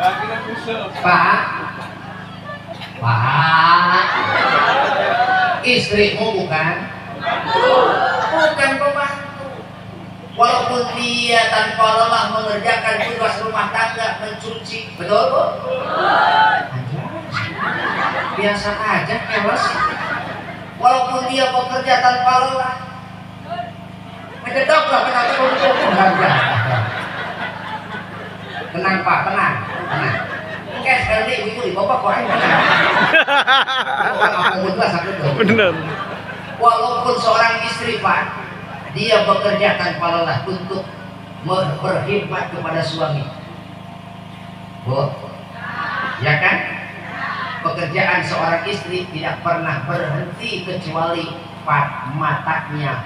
Pak, Pak, istrimu bukan? Bukan pembantu. Walaupun dia tanpa lelah mengerjakan tugas rumah tangga, mencuci, betul Bu? Biasa aja kelas. Walaupun dia bekerja tanpa lelah, menjedoklah kenapa untuk bekerja. Tenang Pak, tenang. Kayak sekali ibu di bapak kok aja. Benar. Walaupun seorang istri Pak, dia bekerja tanpa lelah untuk berkhidmat kepada suami. Bu, ya kan? Pekerjaan seorang istri tidak pernah berhenti kecuali matanya